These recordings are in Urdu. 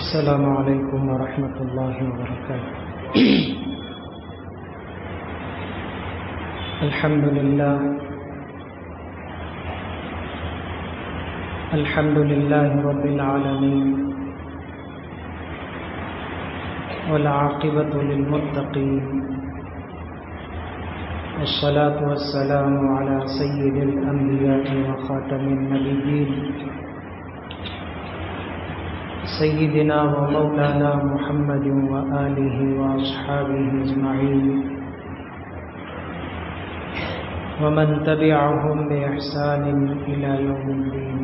السلام علیکم ورحمۃ اللہ وبرکاتہ۔ الحمد للہ رب العالمین والعاقبۃ للمتقین والصلاة والسلام علی سید الانبیاء وخاتم النبیین سیدنا و مولانا محمد وآلہ واصحابہ اجمعین ومن تبعهم بإحسان إلى يوم الدين۔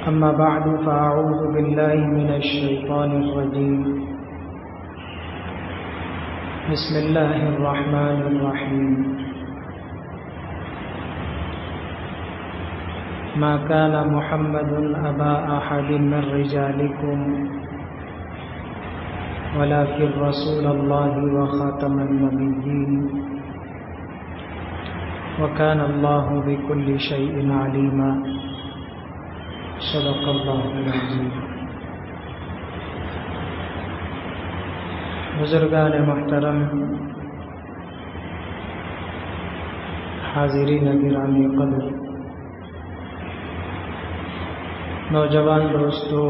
أما بعد فأعوذ بالله من الشيطان الرجيم، بسم الله الرحمن الرحيم۔ ما كان محمد أبا أحد من رجالكم ولكن رسول الله وخاتم النبيين وكان الله بكل شيء عليما۔ صدق الله العظيم۔ بزرگان محترم، حاضرین گرامی قدر، نوجوان دوستو،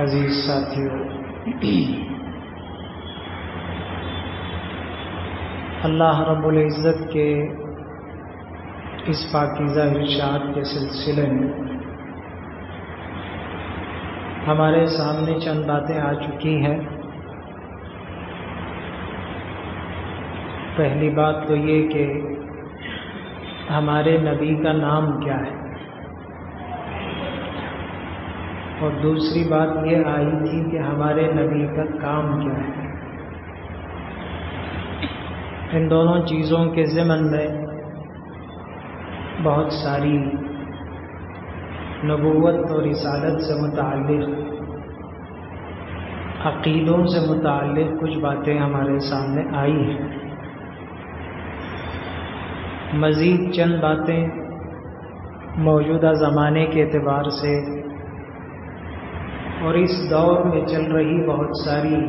عزیز ساتھیوں، اللہ رب العزت کے اس پاکیزہ ارشاد کے سلسلے میں ہمارے سامنے چند باتیں آ چکی ہیں۔ پہلی بات تو یہ کہ ہمارے نبی کا نام کیا ہے، اور دوسری بات یہ آئی تھی کہ ہمارے نبی کا کام کیا ہے۔ ان دونوں چیزوں کے ضمن میں بہت ساری نبوت اور رسالت سے متعلق، عقیدوں سے متعلق کچھ باتیں ہمارے سامنے آئی ہیں۔ مزید چند باتیں موجودہ زمانے کے اعتبار سے اور اس دور میں چل رہی بہت ساری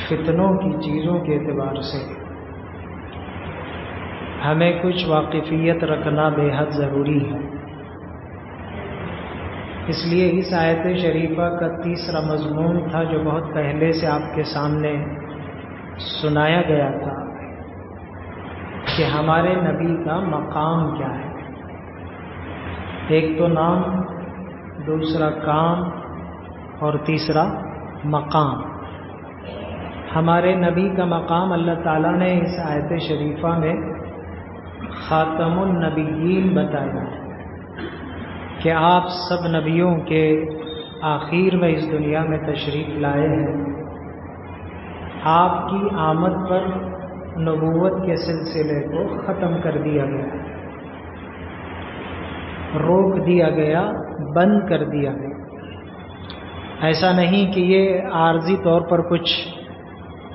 فتنوں کی چیزوں کے اعتبار سے ہمیں کچھ واقفیت رکھنا بے حد ضروری ہے۔ اس لیے اس آیت شریفہ کا تیسرا مضمون تھا جو بہت پہلے سے آپ کے سامنے سنایا گیا تھا کہ ہمارے نبی کا مقام کیا ہے۔ ایک تو نام، دوسرا کام، اور تیسرا مقام۔ ہمارے نبی کا مقام اللہ تعالیٰ نے اس آیت شریفہ میں خاتم النبیین بتایا ہے کہ آپ سب نبیوں کے آخر میں اس دنیا میں تشریف لائے ہیں۔ آپ کی آمد پر نبوت کے سلسلے کو ختم کر دیا گیا، روک دیا گیا، بند کر دیا گیا۔ ایسا نہیں کہ یہ عارضی طور پر کچھ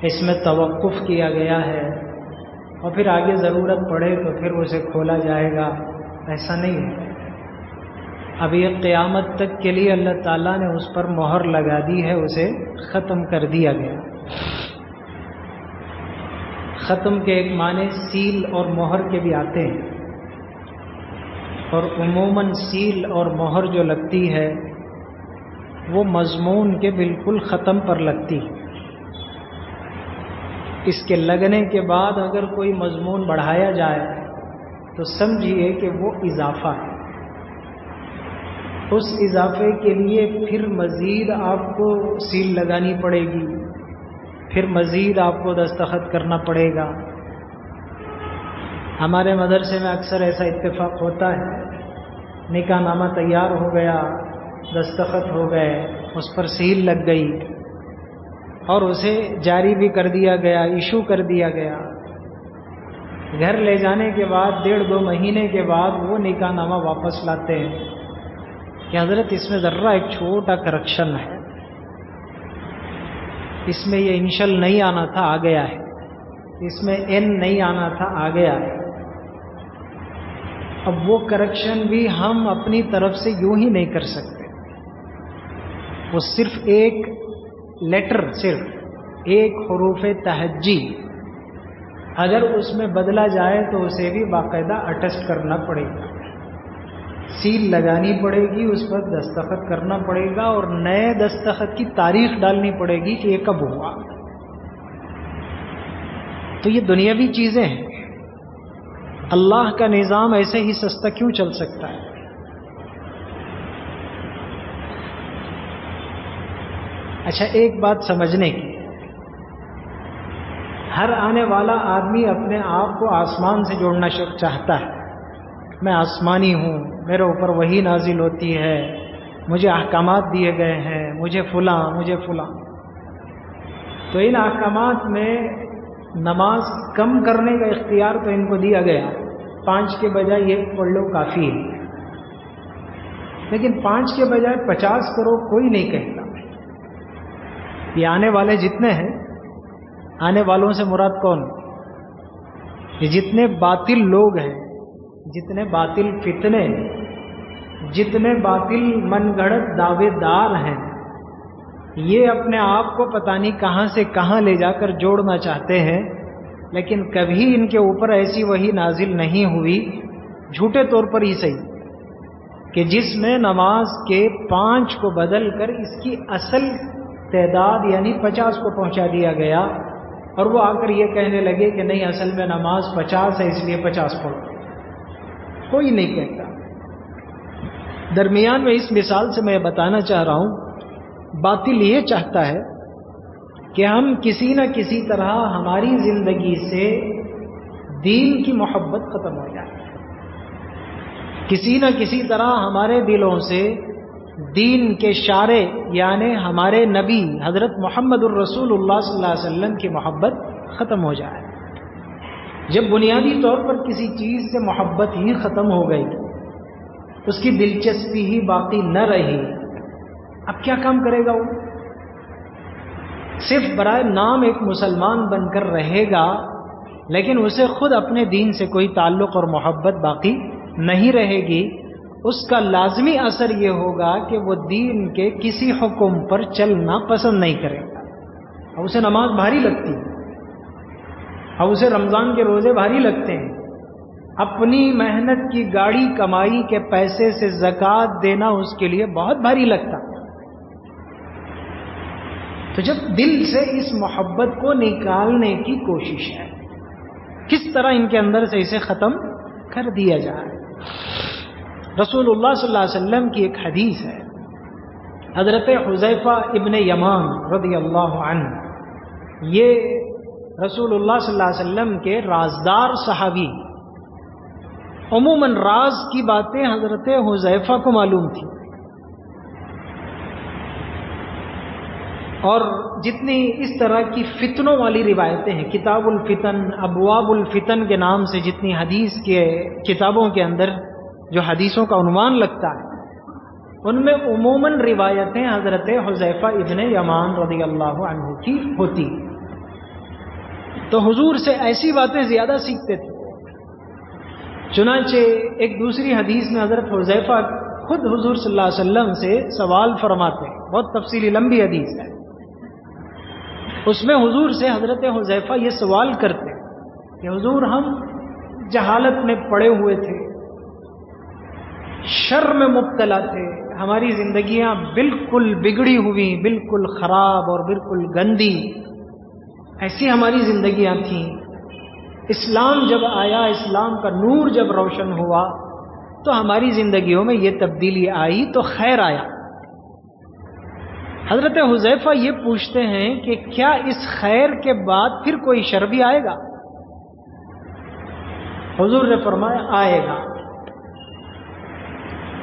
اس میں توقف کیا گیا ہے اور پھر آگے ضرورت پڑے تو پھر اسے کھولا جائے گا، ایسا نہیں ہے۔ اب یہ قیامت تک کے لیے اللہ تعالیٰ نے اس پر مہر لگا دی ہے، اسے ختم کر دیا گیا۔ ختم کے ایک معنی سیل اور مہر کے بھی آتے ہیں، اور عموماً سیل اور مہر جو لگتی ہے وہ مضمون کے بالکل ختم پر لگتی ہے۔ اس کے لگنے کے بعد اگر کوئی مضمون بڑھایا جائے تو سمجھیے کہ وہ اضافہ ہے۔ اس اضافے کے لیے پھر مزید آپ کو سیل لگانی پڑے گی، پھر مزید آپ کو دستخط کرنا پڑے گا۔ ہمارے مدرسے میں اکثر ایسا اتفاق ہوتا ہے، نکاح نامہ تیار ہو گیا، دستخط ہو گئے، اس پر سیل لگ گئی اور اسے جاری بھی کر دیا گیا، ایشو کر دیا گیا۔ گھر لے جانے کے بعد 1.5-2 مہینے کے بعد وہ نکاح نامہ واپس لاتے ہیں کہ حضرت اس میں ذرا ایک چھوٹا کرکشن ہے، اس میں یہ انشل نہیں آنا تھا، آ گیا ہے، اس میں این نہیں آنا تھا، آ گیا ہے۔ اب وہ کریکشن بھی ہم اپنی طرف سے یوں ہی نہیں کر سکتے. وہ صرف ایک لیٹر، صرف ایک حروف تہجی اگر اس میں بدلا جائے تو اسے بھی باقاعدہ اٹیسٹ کرنا پڑے گا، سیل لگانی پڑے گی، اس پر دستخط کرنا پڑے گا، اور نئے دستخط کی تاریخ ڈالنی پڑے گی کہ یہ کب ہوا. تو یہ دنیاوی چیزیں ہیں. اللہ کا نظام ایسے ہی سستا کیوں چل سکتا ہے؟ اچھا، ایک بات سمجھنے کی، ہر آنے والا آدمی اپنے آپ کو آسمان سے جوڑنا چاہتا ہے. میں آسمانی ہوں، میرے اوپر وحی نازل ہوتی ہے، مجھے احکامات دیے گئے ہیں، مجھے فلاں مجھے فلاں. تو ان احکامات میں نماز کم کرنے کا اختیار تو ان کو دیا گیا، 5 کے بجائے 1 پڑھ لو کافی ہے. لیکن 5 کے بجائے 50 کرو کوئی نہیں کہتا. یہ آنے والے جتنے ہیں، آنے والوں سے مراد کون؟ یہ جتنے باطل لوگ ہیں، جتنے باطل فتنے، جتنے باطل من گھڑت دعوے دار ہیں، یہ اپنے آپ کو پتہ نہیں کہاں سے کہاں لے جا کر جوڑنا چاہتے ہیں، لیکن کبھی ان کے اوپر ایسی وحی نازل نہیں ہوئی، جھوٹے طور پر ہی صحیح، کہ جس میں نماز کے 5 کو بدل کر اس کی اصل تعداد یعنی 50 کو پہنچا دیا گیا، اور وہ آ کر یہ کہنے لگے کہ نہیں، اصل میں نماز 50 ہے، اس لیے 50 پڑھو. کوئی نہیں کہتا. درمیان میں اس مثال سے میں بتانا چاہ رہا ہوں، باطل یہ چاہتا ہے کہ ہم کسی نہ کسی طرح ہماری زندگی سے دین کی محبت ختم ہو جائے، کسی نہ کسی طرح ہمارے دلوں سے دین کے شارع یعنی ہمارے نبی حضرت محمد الرسول اللہ صلی اللہ علیہ وسلم کی محبت ختم ہو جائے. جب بنیادی طور پر کسی چیز سے محبت ہی ختم ہو گئی، اس کی دلچسپی ہی باقی نہ رہی، اب کیا کام کرے گا؟ وہ صرف برائے نام ایک مسلمان بن کر رہے گا، لیکن اسے خود اپنے دین سے کوئی تعلق اور محبت باقی نہیں رہے گی. اس کا لازمی اثر یہ ہوگا کہ وہ دین کے کسی حکم پر چلنا پسند نہیں کرے گا. اب اسے نماز بھاری لگتی ہے، اب اسے رمضان کے روزے بھاری لگتے ہیں، اپنی محنت کی گاڑی کمائی کے پیسے سے زکوٰۃ دینا اس کے لیے بہت بھاری لگتا. تو جب دل سے اس محبت کو نکالنے کی کوشش ہے، کس طرح ان کے اندر سے اسے ختم کر دیا جائے. رسول اللہ صلی اللہ علیہ وسلم کی ایک حدیث ہے، حضرت حذیفہ ابن یمان رضی اللہ عنہ، یہ رسول اللہ صلی اللہ علیہ وسلم کے رازدار صحابی. عموماً راز کی باتیں حضرت حذیفہ کو معلوم تھی، اور جتنی اس طرح کی فتنوں والی روایتیں ہیں، کتاب الفتن، ابواب الفتن کے نام سے جتنی حدیث کے کتابوں کے اندر جو حدیثوں کا عنوان لگتا ہے، ان میں عموماً روایتیں حضرت حذیفہ ابن یمان رضی اللہ عنہ کی ہوتی. تو حضور سے ایسی باتیں زیادہ سیکھتے تھے. چنانچہ ایک دوسری حدیث میں حضرت حذیفہ خود حضور صلی اللہ علیہ وسلم سے سوال فرماتے ہیں، بہت تفصیلی لمبی حدیث ہے. اس میں حضور سے حضرت حذیفہ یہ سوال کرتے کہ حضور، ہم جہالت میں پڑے ہوئے تھے، شر میں مبتلا تھے، ہماری زندگیاں بالکل بگڑی ہوئی، بالکل خراب اور بالکل گندی، ایسی ہماری زندگیاں تھیں. اسلام جب آیا، اسلام کا نور جب روشن ہوا تو ہماری زندگیوں میں یہ تبدیلی آئی، تو خیر آیا. حضرت حذیفہ یہ پوچھتے ہیں کہ کیا اس خیر کے بعد پھر کوئی شر بھی آئے گا؟ حضور نے فرمایا آئے گا.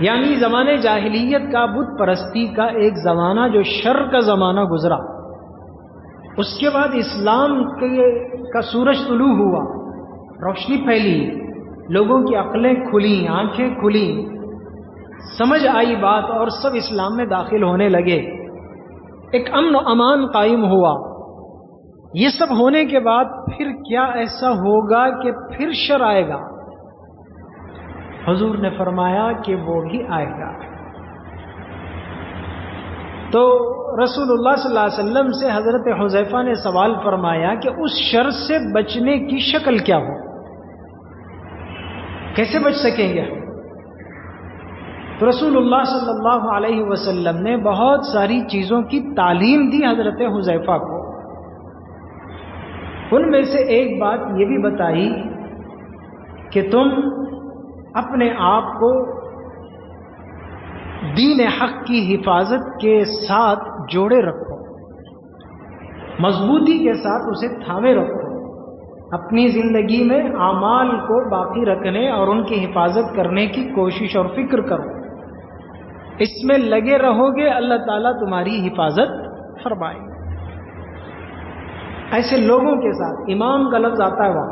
یعنی زمانے جاہلیت کا، بت پرستی کا ایک زمانہ جو شر کا زمانہ گزرا، اس کے بعد اسلام کا سورج طلوع ہوا، روشنی پھیلی، لوگوں کی عقلیں کھلیں، آنکھیں کھلیں، سمجھ آئی بات، اور سب اسلام میں داخل ہونے لگے. ایک امن و امان قائم ہوا. یہ سب ہونے کے بعد پھر کیا ایسا ہوگا کہ پھر شر آئے گا؟ حضور نے فرمایا کہ وہ بھی آئے گا۔ تو رسول اللہ صلی اللہ علیہ وسلم سے حضرت حذیفہ نے سوال فرمایا کہ اس شر سے بچنے کی شکل کیا ہو، کیسے بچ سکیں گے؟ تو رسول اللہ صلی اللہ علیہ وسلم نے بہت ساری چیزوں کی تعلیم دی حضرت حذیفہ کو۔ ان میں سے ایک بات یہ بھی بتائی کہ تم اپنے آپ کو دین حق کی حفاظت کے ساتھ جوڑے رکھو، مضبوطی کے ساتھ اسے تھامے رکھو، اپنی زندگی میں اعمال کو باقی رکھنے اور ان کی حفاظت کرنے کی کوشش اور فکر کرو، اس میں لگے رہو گے، اللہ تعالیٰ تمہاری حفاظت فرمائے گا۔ ایسے لوگوں کے ساتھ امام کا لفظ آتا ہے، وہاں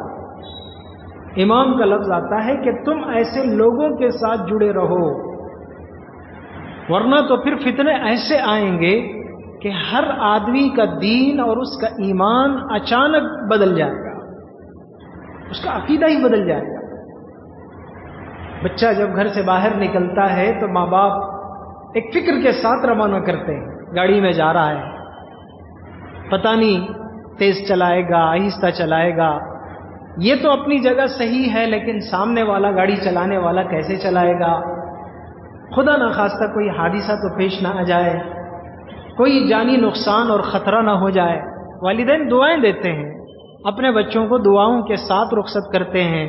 امام کا لفظ آتا ہے کہ تم ایسے لوگوں کے ساتھ جڑے رہو، ورنہ تو پھر فتنے ایسے آئیں گے کہ ہر آدمی کا دین اور اس کا ایمان اچانک بدل جائے گا، اس کا عقیدہ ہی بدل جائے گا۔ بچہ جب گھر سے باہر نکلتا ہے تو ماں باپ ایک فکر کے ساتھ روانہ کرتے ہیں، گاڑی میں جا رہا ہے، پتہ نہیں تیز چلائے گا آہستہ چلائے گا، یہ تو اپنی جگہ صحیح ہے، لیکن سامنے والا گاڑی چلانے والا کیسے چلائے گا، خدا نخواستہ کوئی حادثہ تو پیش نہ آ جائے، کوئی جانی نقصان اور خطرہ نہ ہو جائے۔ والدین دعائیں دیتے ہیں، اپنے بچوں کو دعاؤں کے ساتھ رخصت کرتے ہیں،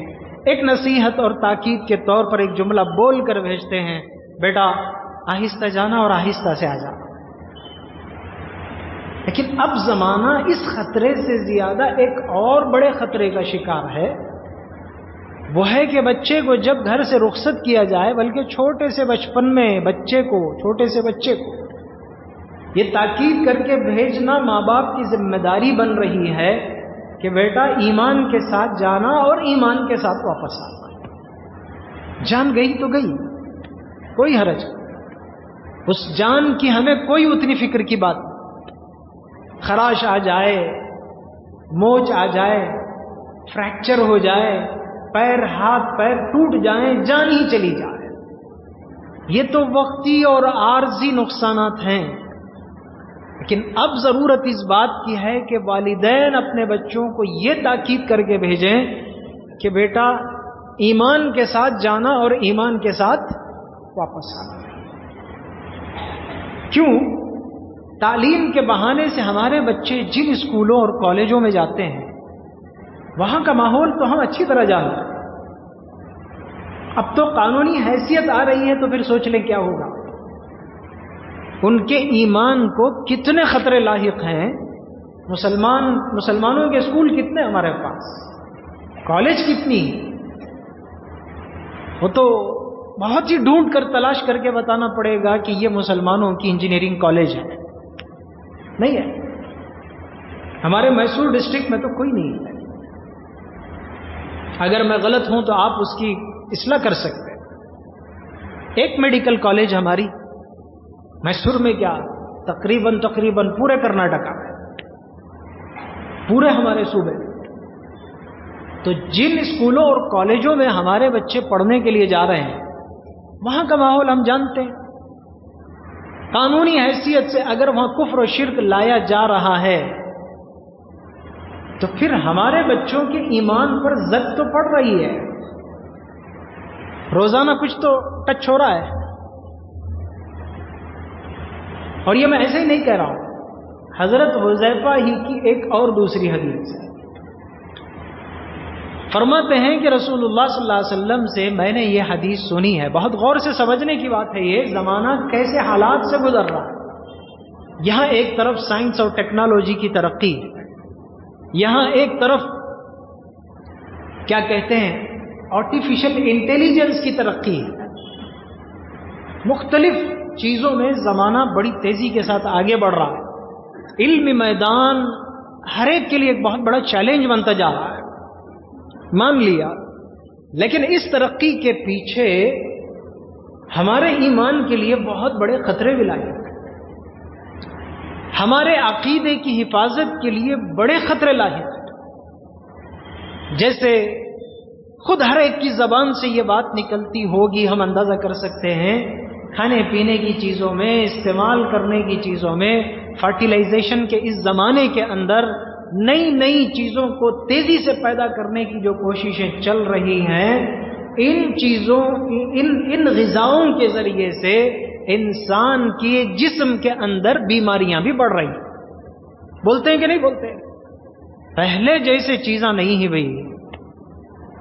ایک نصیحت اور تاکید کے طور پر ایک جملہ بول کر بھیجتے ہیں، بیٹا آہستہ جانا اور آہستہ سے آ جانا۔ لیکن اب زمانہ اس خطرے سے زیادہ ایک اور بڑے خطرے کا شکار ہے، وہ ہے کہ بچے کو جب گھر سے رخصت کیا جائے، بلکہ چھوٹے سے بچپن میں چھوٹے سے بچے کو یہ تاکید کر کے بھیجنا ماں باپ کی ذمہ داری بن رہی ہے کہ بیٹا ایمان کے ساتھ جانا اور ایمان کے ساتھ واپس آنا۔ جان گئی تو گئی، کوئی حرج نہیں، اس جان کی ہمیں کوئی اتنی فکر کی بات نہیں۔ خراش آ جائے، موچ آ جائے، فریکچر ہو جائے، ہاتھ پیر ٹوٹ جائیں، جان ہی چلی جائے، یہ تو وقتی اور عارضی نقصانات ہیں۔ لیکن اب ضرورت اس بات کی ہے کہ والدین اپنے بچوں کو یہ تاکید کر کے بھیجیں کہ بیٹا ایمان کے ساتھ جانا اور ایمان کے ساتھ واپس آنا۔ کیوں؟ تعلیم کے بہانے سے ہمارے بچے جن اسکولوں اور کالجوں میں جاتے ہیں، وہاں کا ماحول تو ہم اچھی طرح جانتے ہیں۔ اب تو قانونی حیثیت آ رہی ہے تو پھر سوچ لیں کیا ہوگا۔ ان کے ایمان کو کتنے خطرے لاحق ہیں۔ مسلمانوں کے اسکول کتنے ہمارے پاس، کالج کتنی، وہ تو بہت ہی ڈھونڈ کر تلاش کر کے بتانا پڑے گا کہ یہ مسلمانوں کی انجینئرنگ کالج ہے، نہیں ہے۔ ہمارے میسور ڈسٹرکٹ میں تو کوئی نہیں ہے۔ اگر میں غلط ہوں تو آپ اس کی اصلاح کر سکتے ہیں۔ ایک میڈیکل کالج ہماری میسور میں کیا تقریباً پورے کرناٹکا میں، پورے ہمارے صوبے میں۔ تو جن اسکولوں اور کالجوں میں ہمارے بچے پڑھنے کے لیے جا رہے ہیں، وہاں کا ماحول ہم جانتے ہیں۔ قانونی حیثیت سے اگر وہاں کفر و شرک لایا جا رہا ہے تو پھر ہمارے بچوں کے ایمان پر زد تو پڑ رہی ہے، روزانہ کچھ تو ٹچ ہو رہا ہے۔ اور یہ میں ایسے ہی نہیں کہہ رہا ہوں، حضرت حذیفہ ہی کی ایک اور دوسری حدیث ہے، فرماتے ہیں کہ رسول اللہ صلی اللہ علیہ وسلم سے میں نے یہ حدیث سنی ہے۔ بہت غور سے سمجھنے کی بات ہے، یہ زمانہ کیسے حالات سے گزر رہا ہے۔ یہاں ایک طرف سائنس اور ٹیکنالوجی کی ترقی، یہاں ایک طرف کیا کہتے ہیں آرٹیفیشل انٹیلیجنس کی ترقی، مختلف چیزوں میں زمانہ بڑی تیزی کے ساتھ آگے بڑھ رہا ہے۔ علمی میدان ہر ایک کے لیے ایک بہت بڑا چیلنج بنتا جا رہا ہے، مان لیا۔ لیکن اس ترقی کے پیچھے ہمارے ایمان کے لیے بہت بڑے خطرے بھی لاحق ہیں، ہمارے عقیدے کی حفاظت کے لیے بڑے خطرے لاحق ہیں۔ جیسے خود ہر ایک کی زبان سے یہ بات نکلتی ہوگی. ہم اندازہ کر سکتے ہیں کھانے پینے کی چیزوں میں، استعمال کرنے کی چیزوں میں، فرٹیلائزیشن کے اس زمانے کے اندر نئی نئی چیزوں کو تیزی سے پیدا کرنے کی جو کوششیں چل رہی ہیں، ان چیزوں ان غذاؤں کے ذریعے سے انسان کے جسم کے اندر بیماریاں بھی بڑھ رہی ہیں. بولتے ہیں کہ نہیں بولتے؟ پہلے جیسے چیزاں نہیں ہی بھئی،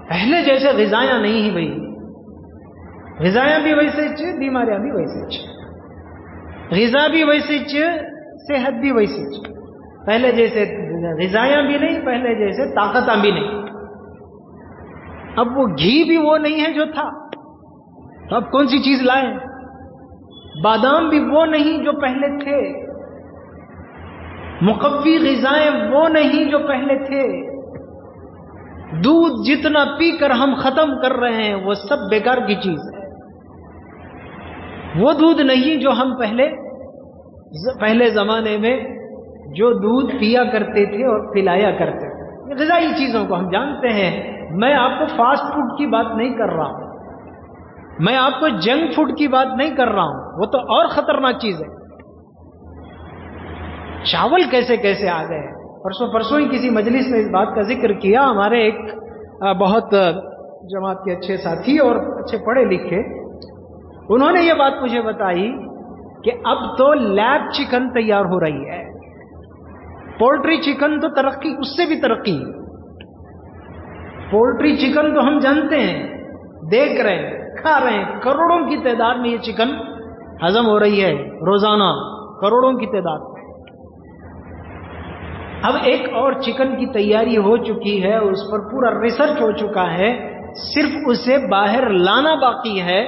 پہلے جیسے غذائیاں نہیں ہی بھئی. غذائیاں بھی ویسے چ، بیماریاں بھی ویسے چ، غذا بھی ویسے چ، صحت بھی ویسے چ. پہلے جیسے غذائیاں بھی نہیں، پہلے جیسے طاقتاں بھی نہیں. اب وہ گھی بھی وہ نہیں ہے جو تھا، تو اب کون سی چیز لائیں؟ بادام بھی وہ نہیں جو پہلے تھے، مقوی غذائیں وہ نہیں جو پہلے تھے. دودھ جتنا پی کر ہم ختم کر رہے ہیں وہ سب بیکار کی چیز ہے. وہ دودھ نہیں جو ہم پہلے زمانے میں جو دودھ پیا کرتے تھے اور پلایا کرتے تھے. غذائی چیزوں کو ہم جانتے ہیں. میں آپ کو فاسٹ فوڈ کی بات نہیں کر رہا ہوں، میں آپ کو جنک فوڈ کی بات نہیں کر رہا ہوں، وہ تو اور خطرناک چیز ہے. چاول کیسے کیسے آ گئے. پرسوں ہی کسی مجلس میں اس بات کا ذکر کیا. ہمارے ایک بہت جماعت کے اچھے ساتھی اور اچھے پڑھے لکھے، انہوں نے یہ بات مجھے بتائی کہ اب تو لیب چکن تیار ہو رہی ہے. پولٹری چکن تو ترقی، اس سے بھی ترقی. پولٹری چکن تو ہم جانتے ہیں، دیکھ رہے ہیں، کھا رہے ہیں. کروڑوں کی تعداد میں یہ چکن ہضم ہو رہی ہے روزانہ، کروڑوں کی تعداد میں. اب ایک اور چکن کی تیاری ہو چکی ہے، اس پر پورا ریسرچ ہو چکا ہے، صرف اسے باہر لانا باقی ہے،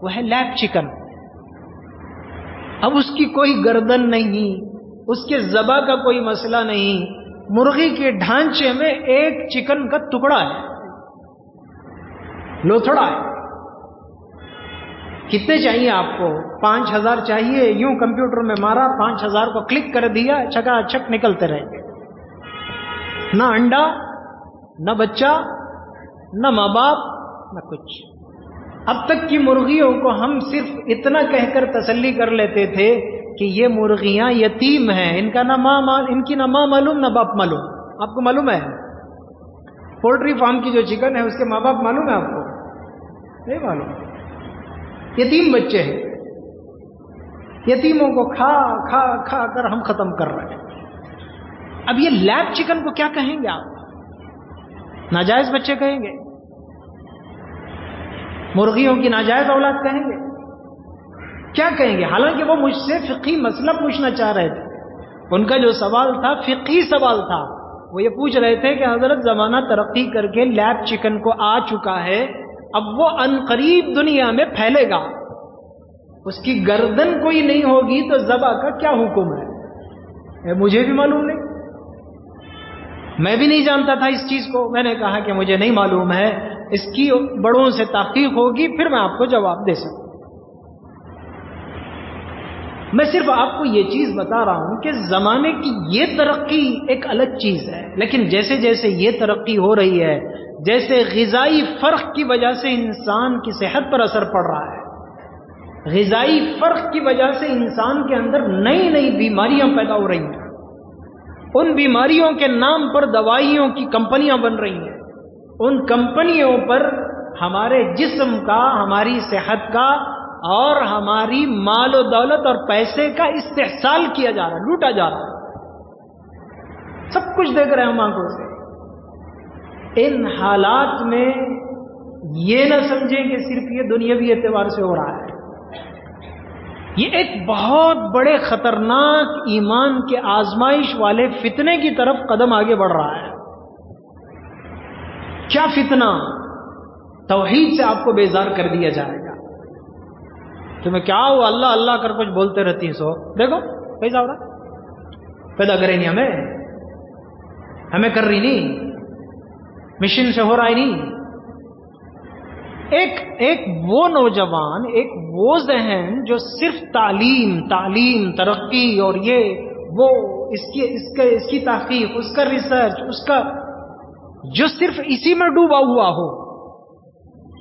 وہ ہے لیب چکن. اب اس کی کوئی گردن نہیں، اس کے ذبح کا کوئی مسئلہ نہیں. مرغی کے ڈھانچے میں ایک چکن کا ٹکڑا ہے، لوتھڑا ہے. کتنے چاہیے آپ کو؟ 5000 چاہیے؟ یوں کمپیوٹر میں مارا، 5000 کو کلک کر دیا، چکا چک نکلتے رہیں گے. نہ انڈا، نہ بچہ، نہ ماں باپ، نہ کچھ. اب تک کی مرغیوں کو ہم صرف اتنا کہہ کر تسلی کر لیتے تھے کہ یہ مرغیاں یتیم ہیں، ان کا ان کی نہ ماں معلوم نہ باپ معلوم. آپ کو معلوم ہے پولٹری فارم کی جو چکن ہے اس کے ماں باپ معلوم ہے آپ کو؟ نہیں معلوم. یتیم بچے ہیں. یتیموں کو کھا کھا کھا کر ہم ختم کر رہے ہیں. اب یہ لیب چکن کو کیا کہیں گے آپ؟ ناجائز بچے کہیں گے، مرغیوں کی ناجائز اولاد کہیں گے، کیا کہیں گے؟ حالانکہ وہ مجھ سے فقہی مسئلہ پوچھنا چاہ رہے تھے. ان کا جو سوال تھا فقہی سوال تھا. وہ یہ پوچھ رہے تھے کہ حضرت زمانہ ترقی کر کے لیب چکن کو آ چکا ہے، اب وہ عنقریب دنیا میں پھیلے گا، اس کی گردن کوئی نہیں ہوگی تو ذبح کا کیا حکم ہے؟ مجھے بھی معلوم نہیں، میں بھی نہیں جانتا تھا اس چیز کو. میں نے کہا کہ مجھے نہیں معلوم ہے، اس کی بڑوں سے تحقیق ہوگی پھر میں آپ کو جواب دے سکوں. میں صرف آپ کو یہ چیز بتا رہا ہوں کہ زمانے کی یہ ترقی ایک الگ چیز ہے، لیکن جیسے جیسے یہ ترقی ہو رہی ہے، جیسے غذائی فرق کی وجہ سے انسان کی صحت پر اثر پڑ رہا ہے، غذائی فرق کی وجہ سے انسان کے اندر نئی نئی بیماریاں پیدا ہو رہی ہیں. ان بیماریوں کے نام پر دوائیوں کی کمپنیاں بن رہی ہیں. ان کمپنیوں پر ہمارے جسم کا، ہماری صحت کا اور ہماری مال و دولت اور پیسے کا استحصال کیا جا رہا ہے، لوٹا جا رہا ہے. سب کچھ دیکھ رہے ہیں ہم آنکھوں سے. ان حالات میں یہ نہ سمجھیں کہ صرف یہ دنیاوی اعتبار سے ہو رہا ہے. یہ ایک بہت بڑے خطرناک ایمان کے آزمائش والے فتنے کی طرف قدم آگے بڑھ رہا ہے. کیا فتنہ؟ توحید سے آپ کو بیزار کر دیا جائے گا. تمہیں کیا ہو اللہ اللہ کر کچھ بولتے رہتی سو، دیکھو کیسا ہو رہا. پیدا کرے نہیں ہمیں کر رہی نہیں، مشین سے ہو رہا ہی نہیں. ایک وہ نوجوان، ایک وہ ذہن جو صرف تعلیم ترقی اور یہ وہ اس کی تحقیق، اس کا ریسرچ، اس کا جو صرف اسی میں ڈوبا ہوا ہو،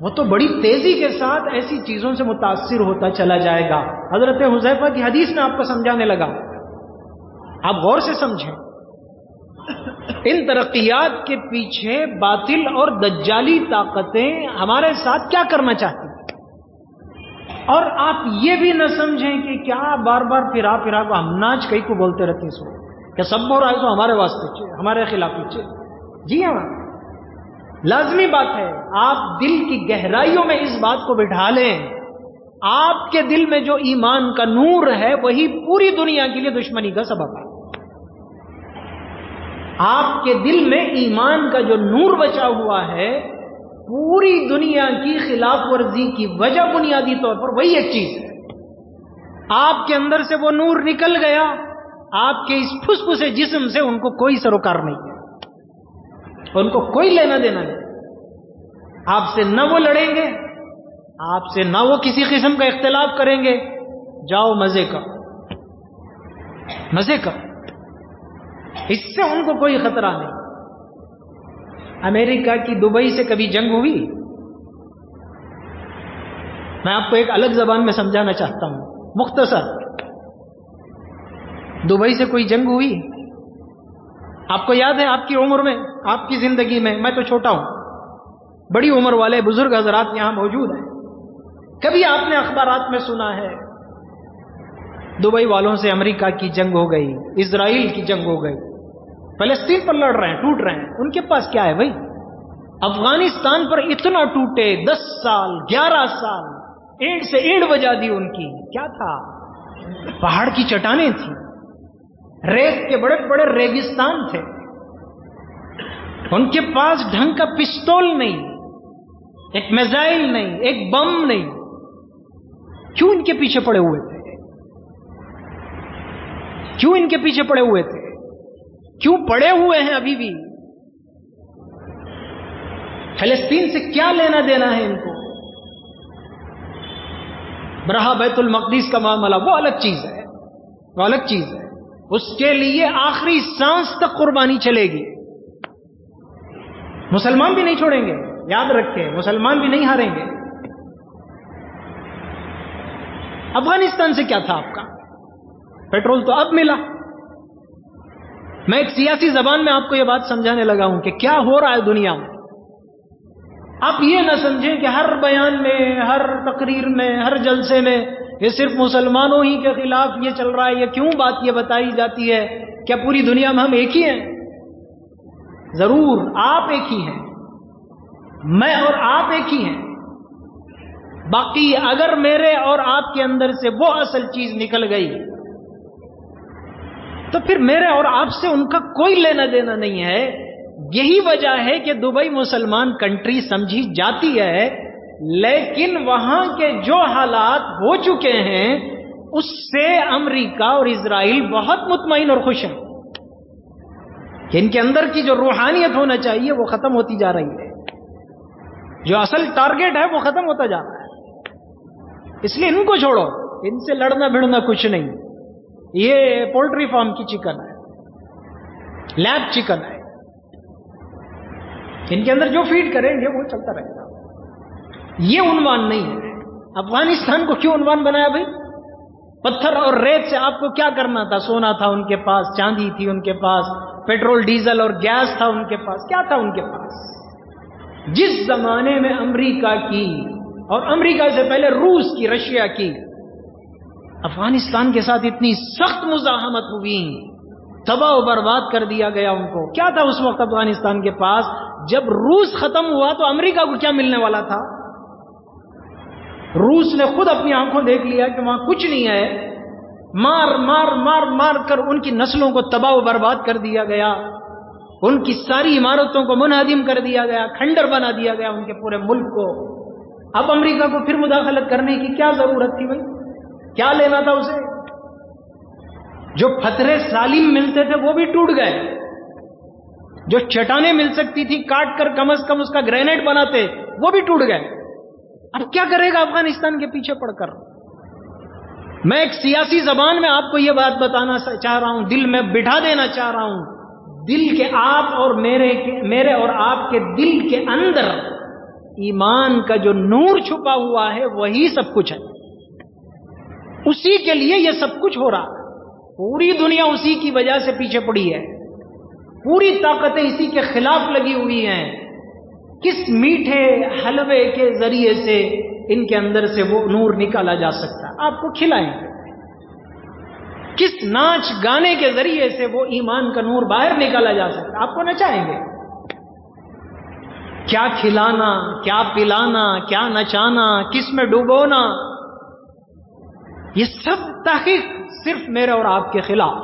وہ تو بڑی تیزی کے ساتھ ایسی چیزوں سے متاثر ہوتا چلا جائے گا. حضرت حذیفہ کی حدیث میں آپ کو سمجھانے لگا, آپ غور سے سمجھیں. ان ترقیات کے پیچھے باطل اور دجالی طاقتیں ہمارے ساتھ کیا کرنا چاہتی ہیں, اور آپ یہ بھی نہ سمجھیں کہ کیا بار بار پھرا کو ہم ناچ کئی کو بولتے رہتے ہیں, کہ سب ہو رہا ہے تو ہمارے واسطے ہمارے خلاف پیچھے. جی ہاں, لازمی بات ہے. آپ دل کی گہرائیوں میں اس بات کو بٹھا لیں, آپ کے دل میں جو ایمان کا نور ہے وہی پوری دنیا کے لیے دشمنی کا سبب ہے. آپ کے دل میں ایمان کا جو نور بچا ہوا ہے, پوری دنیا کی خلاف ورزی کی وجہ بنیادی طور پر وہی ایک چیز ہے. آپ کے اندر سے وہ نور نکل گیا, آپ کے اس پھسپھسے جسم سے ان کو کوئی سروکار نہیں ہے, ان کو کوئی لینا دینا نہیں. آپ سے نہ وہ لڑیں گے, آپ سے نہ وہ کسی قسم کا اختلاف کریں گے. جاؤ مزے کا, مزے کا, اس سے ان کو کوئی خطرہ نہیں. امریکہ کی دبئی سے کبھی جنگ ہوئی؟ میں آپ کو ایک الگ زبان میں سمجھانا چاہتا ہوں, مختصر. دبئی سے کوئی جنگ ہوئی؟ آپ کو یاد ہے آپ کی عمر میں, آپ کی زندگی میں, میں تو چھوٹا ہوں, بڑی عمر والے بزرگ حضرات یہاں موجود ہیں, کبھی آپ نے اخبارات میں سنا ہے دبئی والوں سے امریکہ کی جنگ ہو گئی, اسرائیل کی جنگ ہو گئی, فلسطین پر لڑ رہے ہیں, ٹوٹ رہے ہیں. ان کے پاس کیا ہے بھائی؟ افغانستان پر اتنا ٹوٹے, 10 سال 11 سال, اینٹ سے اینٹ بجا دی ان کی. کیا تھا؟ پہاڑ کی چٹانیں تھیں, ریت کے بڑے بڑے ریگستان تھے. ان کے پاس ڈھنگ کا پستول نہیں, ایک میزائل نہیں, ایک بم نہیں. کیوں ان کے پیچھے پڑے ہوئے تھے؟ کیوں ان کے پیچھے پڑے ہوئے تھے؟ کیوں پڑے ہوئے ہیں ابھی بھی؟ فلسطین سے کیا لینا دینا ہے ان کو؟ برہا بیت المقدس کا معاملہ وہ الگ چیز ہے, وہ الگ چیز ہے. اس کے لیے آخری سانس تک قربانی چلے گی. مسلمان بھی نہیں چھوڑیں گے, یاد رکھیں, مسلمان بھی نہیں ہاریں گے. افغانستان سے کیا تھا آپ کا؟ پیٹرول تو اب ملا. میں ایک سیاسی زبان میں آپ کو یہ بات سمجھانے لگا ہوں کہ کیا ہو رہا ہے دنیا میں. آپ یہ نہ سمجھیں کہ ہر بیان میں, ہر تقریر میں, ہر جلسے میں یہ صرف مسلمانوں ہی کے خلاف یہ چل رہا ہے. یہ کیوں بات یہ بتائی جاتی ہے؟ کیا پوری دنیا میں ہم ایک ہی ہیں؟ ضرور آپ ایک ہی ہیں, میں اور آپ ایک ہی ہیں. باقی اگر میرے اور آپ کے اندر سے وہ اصل چیز نکل گئی تو پھر میرے اور آپ سے ان کا کوئی لینا دینا نہیں ہے. یہی وجہ ہے کہ دبئی مسلمان کنٹری سمجھی جاتی ہے, لیکن وہاں کے جو حالات ہو چکے ہیں اس سے امریکہ اور اسرائیل بہت مطمئن اور خوش ہیں کہ ان کے اندر کی جو روحانیت ہونا چاہیے وہ ختم ہوتی جا رہی ہے. جو اصل ٹارگٹ ہے وہ ختم ہوتا جا رہا ہے. اس لیے ان کو چھوڑو, ان سے لڑنا بھڑنا کچھ نہیں. یہ پولٹری فارم کی چکن ہے, لیب چکن ہے. ان کے اندر جو فیڈ کریں گے وہ چلتا رہے گا. یہ عنوان نہیں ہے. افغانستان کو کیوں عنوان بنایا بھائی؟ پتھر اور ریت سے آپ کو کیا کرنا تھا؟ سونا تھا ان کے پاس, چاندی تھی ان کے پاس, پیٹرول ڈیزل اور گیس تھا ان کے پاس. کیا تھا ان کے پاس؟ جس زمانے میں امریکہ کی اور امریکہ سے پہلے روس کی, رشیا کی افغانستان کے ساتھ اتنی سخت مزاحمت ہوئی, تباہ و برباد کر دیا گیا ان کو. کیا تھا اس وقت افغانستان کے پاس؟ جب روس ختم ہوا تو امریکہ کو کیا ملنے والا تھا؟ روس نے خود اپنی آنکھوں دیکھ لیا کہ وہاں کچھ نہیں ہے. مار مار مار مار کر ان کی نسلوں کو تباہ و برباد کر دیا گیا, ان کی ساری عمارتوں کو منہدم کر دیا گیا, کھنڈر بنا دیا گیا ان کے پورے ملک کو. اب امریکہ کو پھر مداخلت کرنے کی کیا ضرورت تھی بھائی؟ کیا لینا تھا اسے؟ جو پتھرے سالم ملتے تھے وہ بھی ٹوٹ گئے, جو چٹانیں مل سکتی تھی کاٹ کر کم از کم اس کا گرینیٹ بناتے وہ بھی ٹوٹ گئے. اب کیا کرے گا افغانستان کے پیچھے پڑ کر؟ میں ایک سیاسی زبان میں آپ کو یہ بات بتانا چاہ رہا ہوں, دل میں بٹھا دینا چاہ رہا ہوں. دل کے آپ اور میرے اور آپ کے دل کے اندر ایمان کا جو نور چھپا ہوا ہے وہی سب کچھ ہے، اسی کے لیے یہ سب کچھ ہو رہا ہے۔ پوری دنیا اسی کی وجہ سے پیچھے پڑی ہے، پوری طاقتیں اسی کے خلاف لگی ہوئی ہیں۔ کس میٹھے حلوے کے ذریعے سے ان کے اندر سے وہ نور نکالا جا سکتا ہے، آپ کو کھلائیں گے۔ کس ناچ گانے کے ذریعے سے وہ ایمان کا نور باہر نکالا جا سکتا ہے، آپ کو نچائیں گے۔ کیا کھلانا، کیا پلانا، کیا نچانا، کس میں ڈوبونا، یہ سب تحقیق صرف میرے اور آپ کے خلاف۔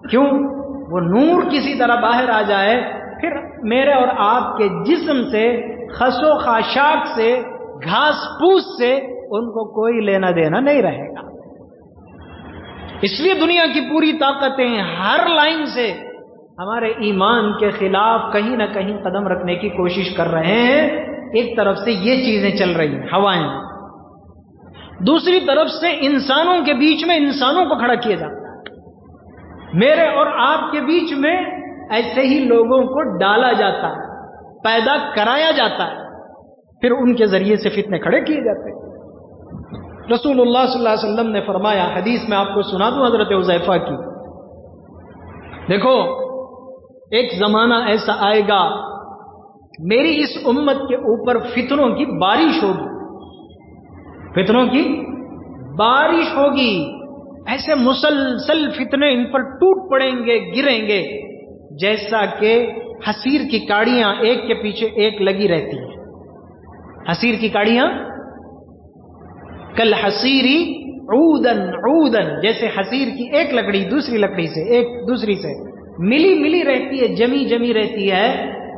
کیوں؟ وہ نور کسی طرح باہر آ جائے، پھر میرے اور آپ کے جسم سے، خس و خاشاک سے، گھاس پھوس سے ان کو کوئی لینا دینا نہیں رہے گا۔ اس لیے دنیا کی پوری طاقتیں ہر لائن سے ہمارے ایمان کے خلاف کہیں نہ کہیں قدم رکھنے کی کوشش کر رہے ہیں۔ ایک طرف سے یہ چیزیں چل رہی ہیں، ہوائیں، دوسری طرف سے انسانوں کے بیچ میں انسانوں کو کھڑا کیا جاتا ہے۔ میرے اور آپ کے بیچ میں ایسے ہی لوگوں کو ڈالا جاتا ہے، پیدا کرایا جاتا ہے، پھر ان کے ذریعے سے فتنے کھڑے کیے جاتے ہیں۔ رسول اللہ صلی اللہ علیہ وسلم نے فرمایا، حدیث میں آپ کو سنا دوں حضرت حذیفہ کی، دیکھو ایک زمانہ ایسا آئے گا میری اس امت کے اوپر فتنوں کی بارش ہوگی، فتنوں کی بارش ہوگی، ایسے مسلسل فتنے ان پر ٹوٹ پڑیں گے، گریں گے، جیسا کہ حصیر کی کاڑیاں ایک کے پیچھے ایک لگی رہتی ہیں۔ حصیر کی کاڑیاں کل حصیری عودن عودن، جیسے حصیر کی ایک لکڑی دوسری لکڑی سے، ایک دوسری سے ملی ملی رہتی ہے، جمی جمی رہتی ہے،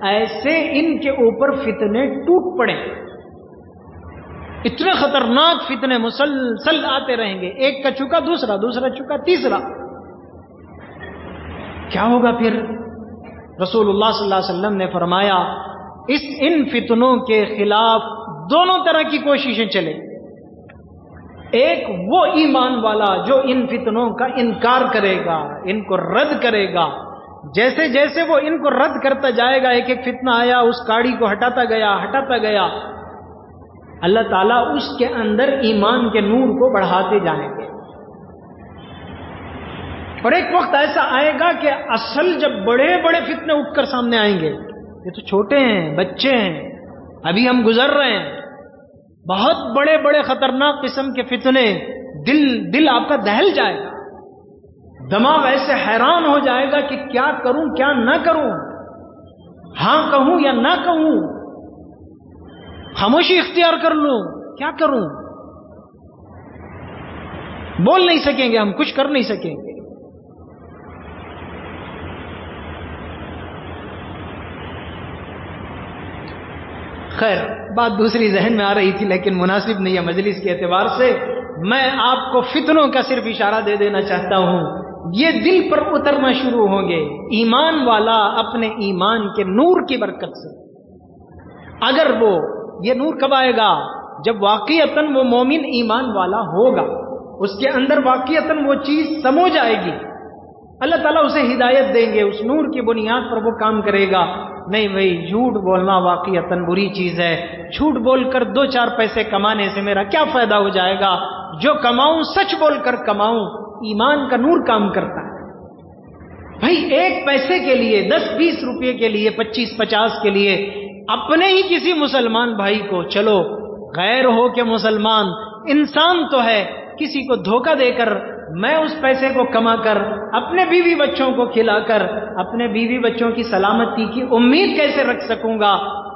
ایسے ان کے اوپر فتنے ٹوٹ پڑے۔ اتنے خطرناک فتنے مسلسل آتے رہیں گے، ایک کا چکا دوسرا، دوسرا چکا تیسرا۔ کیا ہوگا پھر؟ رسول اللہ صلی اللہ علیہ وسلم نے فرمایا ان فتنوں کے خلاف دونوں طرح کی کوششیں چلیں۔ ایک وہ ایمان والا جو ان فتنوں کا انکار کرے گا، ان کو رد کرے گا، جیسے جیسے وہ ان کو رد کرتا جائے گا، ایک ایک فتنہ آیا اس کاڑی کو ہٹاتا گیا، اللہ تعالیٰ اس کے اندر ایمان کے نور کو بڑھاتے جائیں گے۔ اور ایک وقت ایسا آئے گا کہ اصل جب بڑے بڑے فتنے اٹھ کر سامنے آئیں گے، یہ تو چھوٹے ہیں، بچے ہیں، ابھی ہم گزر رہے ہیں، بہت بڑے بڑے خطرناک قسم کے فتنے، دل آپ کا دہل جائے گا، دماغ ایسے حیران ہو جائے گا کہ کیا کروں کیا نہ کروں، ہاں کہوں یا نہ کہوں، خاموشی اختیار کر لوں، کیا کروں؟ بول نہیں سکیں گے ہم، کچھ کر نہیں سکیں گے۔ خیر، بات دوسری ذہن میں آ رہی تھی لیکن مناسب نہیں ہے مجلس کے اعتبار سے، میں آپ کو فتنوں کا صرف اشارہ دے دینا چاہتا ہوں، یہ دل پر اترنا شروع ہوں گے۔ ایمان والا اپنے ایمان کے نور کی برکت سے، اگر وہ یہ نور کب آئے گا؟ جب واقعتاً وہ مومن ایمان والا ہوگا، اس کے اندر واقعتاً وہ چیز سمو جائے گی، اللہ تعالیٰ اسے ہدایت دیں گے، اس نور کی بنیاد پر وہ کام کرے گا۔ نہیں بھائی، جھوٹ بولنا واقعتاً بری چیز ہے، جھوٹ بول کر دو چار پیسے کمانے سے میرا کیا فائدہ ہو جائے گا؟ جو کماؤں سچ بول کر کماؤں، ایمان کا نور کام کرتا ہے۔ بھائی ایک پیسے کے لیے، 10-20 روپے کے لیے، 25-50 کے لیے اپنے ہی کسی مسلمان بھائی کو، چلو غیر ہو کہ مسلمان، انسان تو ہے، کسی کو دھوکہ دے کر میں اس پیسے کو کما کر اپنے بیوی بچوں کو کھلا کر اپنے بیوی بچوں کی سلامتی کی امید کیسے رکھ سکوں گا؟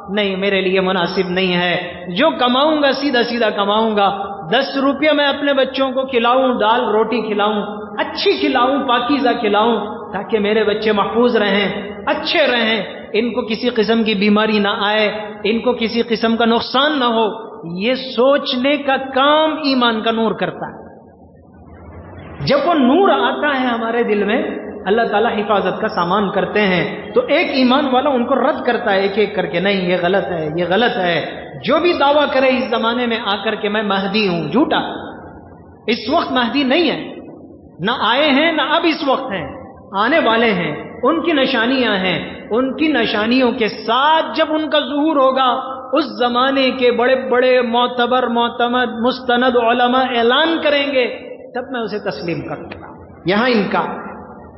نہیں، میرے لیے مناسب نہیں ہے۔ جو کماؤں گا سیدھا سیدھا کماؤں گا، 10 روپیہ میں اپنے بچوں کو کھلاؤں، دال روٹی کھلاؤں، اچھی کھلاؤں، پاکیزہ کھلاؤں، تاکہ میرے بچے محفوظ رہیں، اچھے رہیں، ان کو کسی قسم کی بیماری نہ آئے، ان کو کسی قسم کا نقصان نہ ہو، یہ سوچنے کا کام ایمان کا نور کرتا ہے۔ جب وہ نور آتا ہے ہمارے دل میں، اللہ تعالیٰ حفاظت کا سامان کرتے ہیں، تو ایک ایمان والا ان کو رد کرتا ہے ایک ایک کر کے، نہیں یہ غلط ہے، یہ غلط ہے۔ جو بھی دعویٰ کرے اس زمانے میں آ کر کے میں مہدی ہوں، جھوٹا، اس وقت مہدی نہیں ہے، نہ آئے ہیں نہ اب اس وقت ہیں، آنے والے ہیں، ان کی نشانیاں ہیں، ان کی نشانیوں کے ساتھ جب ان کا ظہور ہوگا اس زمانے کے بڑے بڑے معتبر معتمد مستند علماء اعلان کریں گے تب میں اسے تسلیم کروں گا. یہاں انکار ہے.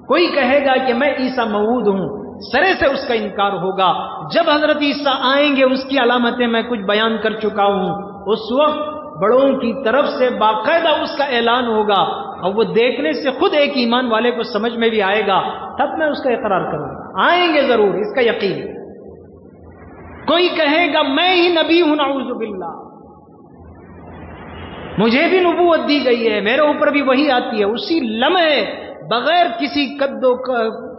کوئی کہے گا کہ میں عیسیٰ موعود ہوں، سرے سے اس کا انکار ہوگا. جب حضرت عیسیٰ آئیں گے اس کی علامتیں میں کچھ بیان کر چکا ہوں. اس وقت بڑوں کی طرف سے باقاعدہ اس کا اعلان ہوگا اور وہ دیکھنے سے خود ایک ایمان والے کو سمجھ میں بھی آئے گا، تب میں اس کا اقرار کروں گا. آئیں گے ضرور، اس کا یقین. کوئی کہے گا میں ہی نبی ہوں، نعوذ باللہ، مجھے بھی نبوت دی گئی ہے، میرے اوپر بھی وحی آتی ہے، اسی لمحے بغیر کسی قد و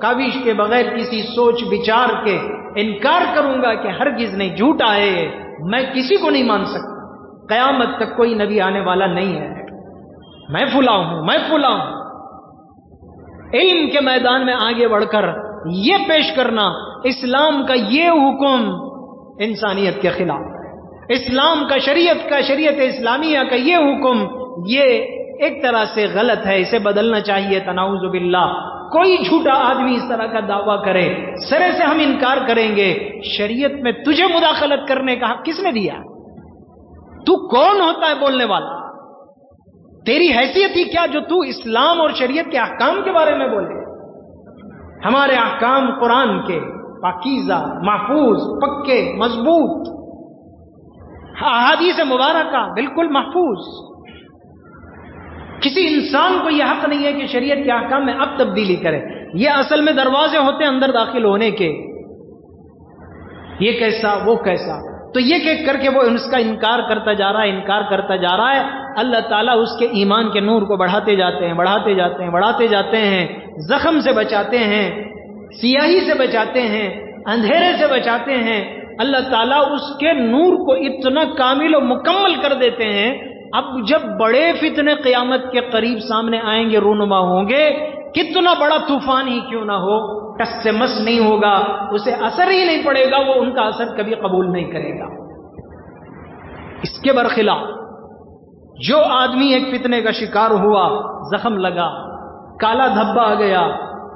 کاوش کے، بغیر کسی سوچ بچار کے انکار کروں گا کہ ہرگز نہیں، جھوٹا ہے، میں کسی کو نہیں مان سکتا. قیامت تک کوئی نبی آنے والا نہیں ہے، میں فلاں ہوں، میں فلاں ہوں. علم کے میدان میں آگے بڑھ کر یہ پیش کرنا اسلام کا یہ حکم انسانیت کے خلاف ہے. اسلام کا شریعت اسلامیہ کا یہ حکم یہ ایک طرح سے غلط ہے، اسے بدلنا چاہیے. تناؤذ باللہ. کوئی جھوٹا آدمی اس طرح کا دعویٰ کرے، سرے سے ہم انکار کریں گے. شریعت میں تجھے مداخلت کرنے کا حق کس نے دیا؟ تو کون ہوتا ہے بولنے والا؟ تیری حیثیت ہی کیا جو تو اسلام اور شریعت کے احکام کے بارے میں بولے؟ ہمارے احکام قرآن کے پاکیزہ، محفوظ، پکے، مضبوط. احادیث مبارکہ بالکل محفوظ. کسی انسان کو یہ حق نہیں ہے کہ شریعت کے احکام میں اب تبدیلی کرے. یہ اصل میں دروازے ہوتے ہیں اندر داخل ہونے کے، یہ کیسا وہ کیسا. تو یہ کہ کر کے وہ اس کا انکار کرتا جا رہا ہے. اللہ تعالیٰ اس کے ایمان کے نور کو بڑھاتے جاتے ہیں. زخم سے بچاتے ہیں، سیاہی سے بچاتے ہیں، اندھیرے سے بچاتے ہیں. اللہ تعالیٰ اس کے نور کو اتنا کامل و مکمل کر دیتے ہیں. اب جب بڑے فتنے قیامت کے قریب سامنے آئیں گے، رونما ہوں گے، کتنا بڑا طوفان ہی کیوں نہ ہو، ٹس سے مس نہیں ہوگا، اسے اثر ہی نہیں پڑے گا، وہ ان کا اثر کبھی قبول نہیں کرے گا. اس کے برخلاف جو آدمی ایک فتنے کا شکار ہوا، زخم لگا، کالا دھبا آ گیا،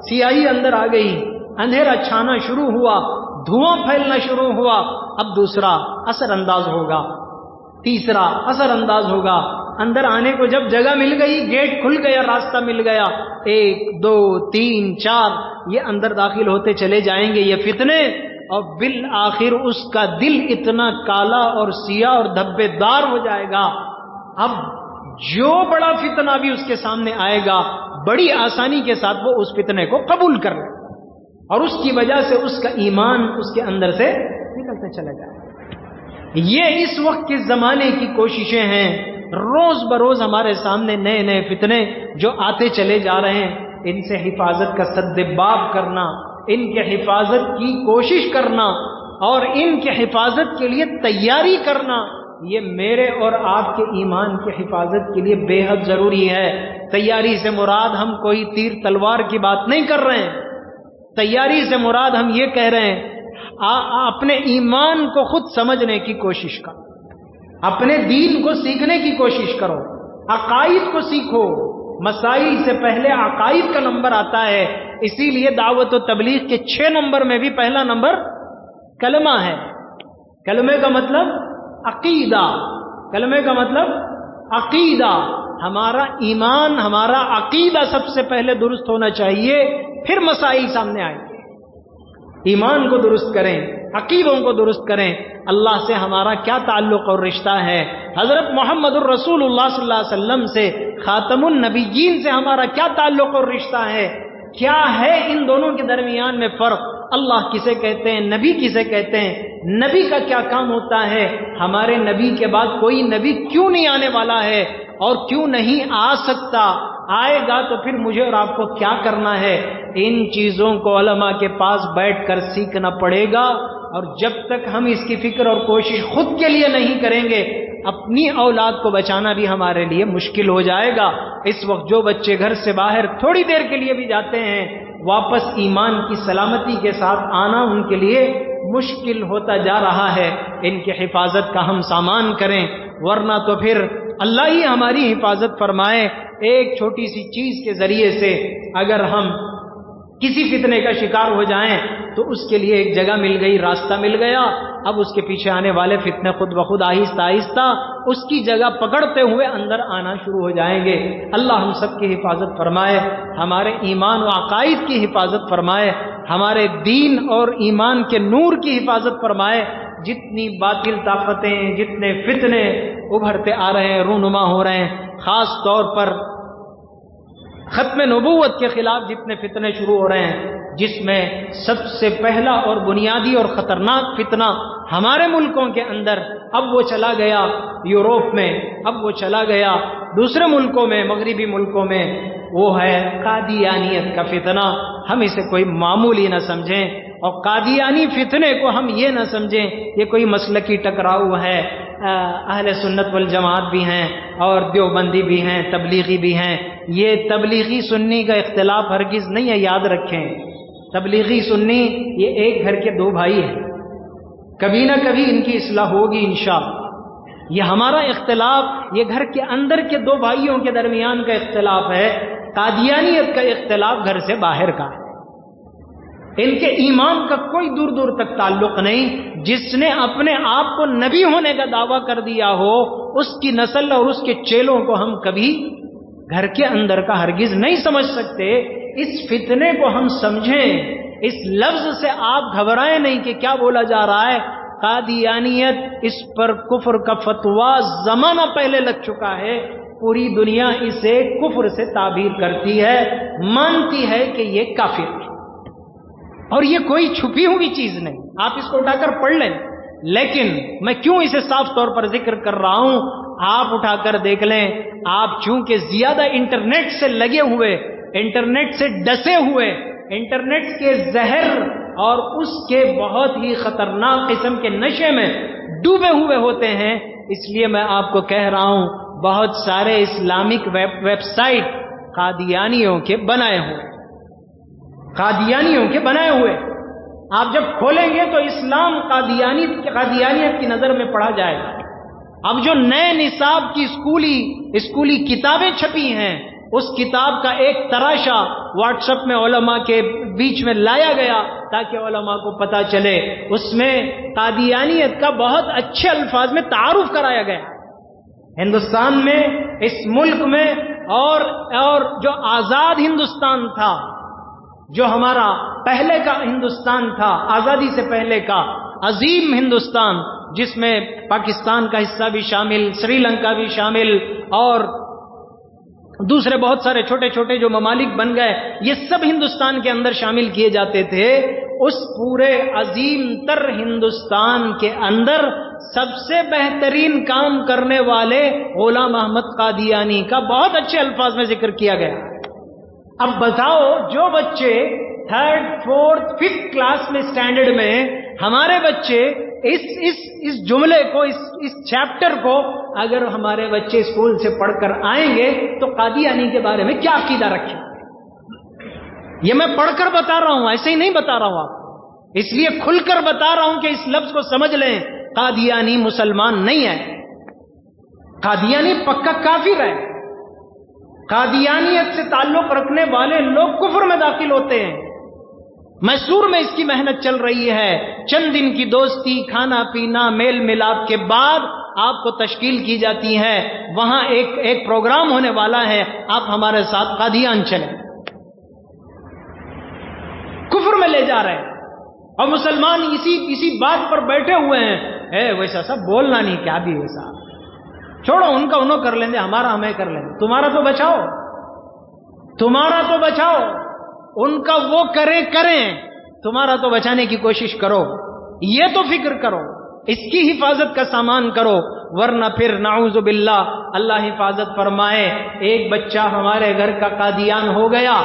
سیاہی اندر آ گئی، اندھیرا چھانا شروع ہوا، دھواں پھیلنا شروع ہوا، اب دوسرا اثر انداز ہوگا، تیسرا اثر انداز ہوگا. اندر آنے کو جب جگہ مل گئی، گیٹ کھل گیا، راستہ مل گیا، 1 2 3 4 یہ اندر داخل ہوتے چلے جائیں گے یہ فتنے، اور بالآخر اس کا دل اتنا کالا اور سیاہ اور دھبے دار ہو جائے گا. اب جو بڑا فتنہ بھی اس کے سامنے آئے گا، بڑی آسانی کے ساتھ وہ اس فتنے کو قبول کر لے، اور اس کی وجہ سے اس کا ایمان اس کے اندر سے نکلتے چلے جائے. یہ اس وقت کے زمانے کی کوششیں ہیں. روز بروز ہمارے سامنے نئے نئے فتنے جو آتے چلے جا رہے ہیں، ان سے حفاظت کا سدباب کرنا، ان کے حفاظت کی کوشش کرنا اور ان کے حفاظت کے لیے تیاری کرنا، یہ میرے اور آپ کے ایمان کی حفاظت کے لیے بے حد ضروری ہے. تیاری سے مراد ہم کوئی تیر تلوار کی بات نہیں کر رہے ہیں. تیاری سے مراد ہم یہ کہہ رہے ہیں اپنے ایمان کو خود سمجھنے کی کوشش کرو، اپنے دین کو سیکھنے کی کوشش کرو، عقائد کو سیکھو. مسائل سے پہلے عقائد کا نمبر آتا ہے، اسی لیے دعوت و تبلیغ کے 6 نمبر میں بھی پہلا نمبر کلمہ ہے. کلمے کا مطلب عقیدہ، کلمے کا مطلب عقیدہ. ہمارا ایمان، ہمارا عقیدہ سب سے پہلے درست ہونا چاہیے، پھر مسائل سامنے آئیں گے. ایمان کو درست کریں، عقیدوں کو درست کریں. اللہ سے ہمارا کیا تعلق اور رشتہ ہے، حضرت محمد الرسول اللہ صلی اللہ علیہ وسلم سے، خاتم النبیین سے ہمارا کیا تعلق اور رشتہ ہے، کیا ہے ان دونوں کے درمیان میں فرق، اللہ کسے کہتے ہیں، نبی کسے کہتے ہیں، نبی کا کیا کام ہوتا ہے، ہمارے نبی کے بعد کوئی نبی کیوں نہیں آنے والا ہے اور کیوں نہیں آ سکتا، آئے گا تو پھر مجھے اور آپ کو کیا کرنا ہے. ان چیزوں کو علماء کے پاس بیٹھ کر سیکھنا پڑے گا. اور جب تک ہم اس کی فکر اور کوشش خود کے لیے نہیں کریں گے، اپنی اولاد کو بچانا بھی ہمارے لیے مشکل ہو جائے گا. اس وقت جو بچے گھر سے باہر تھوڑی دیر کے لیے بھی جاتے ہیں، واپس ایمان کی سلامتی کے ساتھ آنا ان کے لیے مشکل ہوتا جا رہا ہے. ان کی حفاظت کا ہم سامان کریں، ورنہ تو پھر اللہ ہی ہماری حفاظت فرمائے. ایک چھوٹی سی چیز کے ذریعے سے اگر ہم کسی فتنے کا شکار ہو جائیں تو اس کے لیے ایک جگہ مل گئی، راستہ مل گیا، اب اس کے پیچھے آنے والے فتنے خود بخود آہستہ آہستہ اس کی جگہ پکڑتے ہوئے اندر آنا شروع ہو جائیں گے۔ اللہ ہم سب کی حفاظت فرمائے، ہمارے ایمان و عقائد کی حفاظت فرمائے، ہمارے دین اور ایمان کے نور کی حفاظت فرمائے۔ جتنی باطل طاقتیں، جتنے فتنے ابھرتے آ رہے ہیں، رونما ہو رہے ہیں، خاص طور پر ختم نبوت کے خلاف جتنے فتنے شروع ہو رہے ہیں، جس میں سب سے پہلا اور بنیادی اور خطرناک فتنہ ہمارے ملکوں کے اندر اب وہ چلا گیا یوروپ میں، اب وہ چلا گیا دوسرے ملکوں میں، مغربی ملکوں میں، وہ ہے قادیانیت کا فتنہ۔ ہم اسے کوئی معمولی نہ سمجھیں، اور قادیانی فتنے کو ہم یہ نہ سمجھیں یہ کوئی مسلکی ٹکراؤ ہے۔ اہل سنت والجماعت بھی ہیں اور دیوبندی بھی ہیں، تبلیغی بھی ہیں۔ یہ تبلیغی سنی کا اختلاف ہرگز نہیں ہے، یاد رکھیں۔ تبلیغی سنی یہ ایک گھر کے دو بھائی ہیں، کبھی نہ کبھی ان کی اصلاح ہوگی انشاءاللہ۔ یہ ہمارا اختلاف یہ گھر کے اندر کے دو بھائیوں کے درمیان کا اختلاف ہے، قادیانیت کا اختلاف گھر سے باہر کا ہے۔ ان کے ایمان کا کوئی دور دور تک تعلق نہیں۔ جس نے اپنے آپ کو نبی ہونے کا دعویٰ کر دیا ہو، اس کی نسل اور اس کے چیلوں کو ہم کبھی گھر کے اندر کا ہرگز نہیں سمجھ سکتے۔ اس فتنے کو ہم سمجھیں، اس لفظ سے آپ گھبرائیں نہیں کہ کیا بولا جا رہا ہے۔ قادیانیت، اس پر کفر کا فتویٰ زمانہ پہلے لگ چکا ہے، پوری دنیا اسے کفر سے تعبیر کرتی ہے، مانتی ہے کہ یہ کافر ہے، اور یہ کوئی چھپی ہوئی چیز نہیں، آپ اس کو اٹھا کر پڑھ لیں۔ لیکن میں کیوں اسے صاف طور پر ذکر کر رہا ہوں، آپ اٹھا کر دیکھ لیں۔ آپ چونکہ زیادہ انٹرنیٹ سے لگے ہوئے، انٹرنیٹ سے ڈسے ہوئے، انٹرنیٹ کے زہر اور اس کے بہت ہی خطرناک قسم کے نشے میں ڈوبے ہوئے ہوتے ہیں، اس لیے میں آپ کو کہہ رہا ہوں بہت سارے اسلامک ویب سائٹ قادیانیوں کے بنائے ہوئے، قادیانیوں کے بنائے ہوئے۔ آپ جب کھولیں گے تو اسلام قادیانیت کی نظر میں پڑھا جائے گا۔ اب جو نئے نصاب کی اسکولی کتابیں چھپی ہیں، اس کتاب کا ایک تراشا واٹس ایپ میں علماء کے بیچ میں لایا گیا تاکہ علماء کو پتا چلے، اس میں قادیانیت کا بہت اچھے الفاظ میں تعارف کرایا گیا۔ ہندوستان میں، اس ملک میں، اور جو آزاد ہندوستان تھا، جو ہمارا پہلے کا ہندوستان تھا، آزادی سے پہلے کا عظیم ہندوستان، جس میں پاکستان کا حصہ بھی شامل، سری لنکا بھی شامل، اور دوسرے بہت سارے چھوٹے چھوٹے جو ممالک بن گئے، یہ سب ہندوستان کے اندر شامل کیے جاتے تھے۔ اس پورے عظیم تر ہندوستان کے اندر سب سے بہترین کام کرنے والے غلام احمد قادیانی کا بہت اچھے الفاظ میں ذکر کیا گیا۔ اب بتاؤ، جو بچے 3rd 4th 5th کلاس میں اسٹینڈرڈ میں، ہمارے بچے اس جملے کو، اس چیپٹر کو اگر ہمارے بچے اسکول سے پڑھ کر آئیں گے تو قادیانی کے بارے میں کیا عقیدہ رکھیں؟ یہ میں پڑھ کر بتا رہا ہوں، ایسے ہی نہیں بتا رہا ہوں آپ کو، اس لیے کھل کر بتا رہا ہوں کہ اس لفظ کو سمجھ لیں۔ قادیانی مسلمان نہیں ہے، قادیانی پکا کافر ہے۔ قادیانیت سے تعلق رکھنے والے لوگ کفر میں داخل ہوتے ہیں۔ میسور میں اس کی محنت چل رہی ہے، چند دن کی دوستی، کھانا پینا، میل ملاپ کے بعد آپ کو تشکیل کی جاتی ہے، وہاں ایک پروگرام ہونے والا ہے، آپ ہمارے ساتھ قادیان چلیں۔ کفر میں لے جا رہے ہیں، اور مسلمان اسی بات پر بیٹھے ہوئے ہیں، ویسا سب بولنا نہیں، کیا بھی ویسا، چھوڑو ان کا انہوں کر لیں گے، ہمارا ہمیں کر لیں گے، تمہارا تو بچاؤ، تمہارا تو بچاؤ، ان کا وہ کریں، تمہارا تو بچانے کی کوشش کرو، یہ تو فکر کرو، اس کی حفاظت کا سامان کرو، ورنہ پھر نعوذ باللہ، اللہ حفاظت فرمائے، ایک بچہ ہمارے گھر کا قادیان ہو گیا،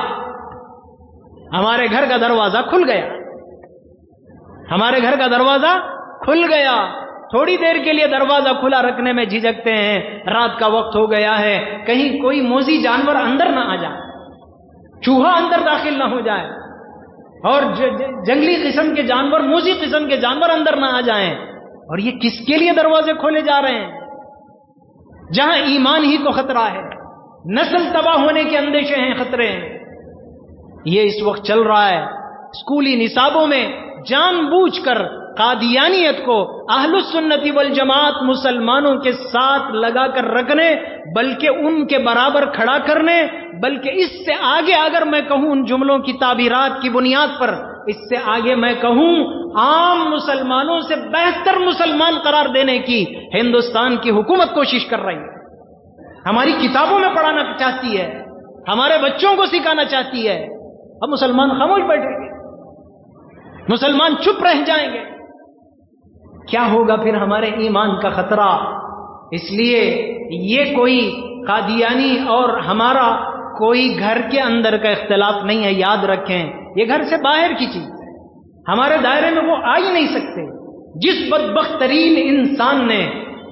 ہمارے گھر کا دروازہ کھل گیا، ہمارے گھر کا دروازہ کھل گیا۔ تھوڑی دیر کے لیے دروازہ کھلا رکھنے میں جھجکتے ہیں، رات کا وقت ہو گیا ہے، کہیں کوئی موذی جانور اندر نہ آ جائے، چوہا اندر داخل نہ ہو جائے، اور جنگلی قسم کے جانور، موذی قسم کے جانور اندر نہ آ جائیں۔ اور یہ کس کے لیے دروازے کھولے جا رہے ہیں؟ جہاں ایمان ہی کو خطرہ ہے، نسل تباہ ہونے کے اندیشے ہیں، خطرے ہیں۔ یہ اس وقت چل رہا ہے اسکولی نصابوں میں جان بوجھ کر قادیانیت کو اہل السنت والجماعت مسلمانوں کے ساتھ لگا کر رکھنے، بلکہ ان کے برابر کھڑا کرنے، بلکہ اس سے آگے اگر میں کہوں ان جملوں کی تعبیرات کی بنیاد پر، اس سے آگے میں کہوں عام مسلمانوں سے بہتر مسلمان قرار دینے کی ہندوستان کی حکومت کوشش کر رہی ہے، ہماری کتابوں میں پڑھانا چاہتی ہے، ہمارے بچوں کو سکھانا چاہتی ہے۔ اب مسلمان خاموش بیٹھیں گے، مسلمان چپ رہ جائیں گے، کیا ہوگا پھر ہمارے ایمان کا خطرہ؟ اس لیے یہ کوئی قادیانی اور ہمارا کوئی گھر کے اندر کا اختلاف نہیں ہے، یاد رکھیں یہ گھر سے باہر کی چیز ہے، ہمارے دائرے میں وہ آ ہی نہیں سکتے۔ جس بدبخت ترین انسان نے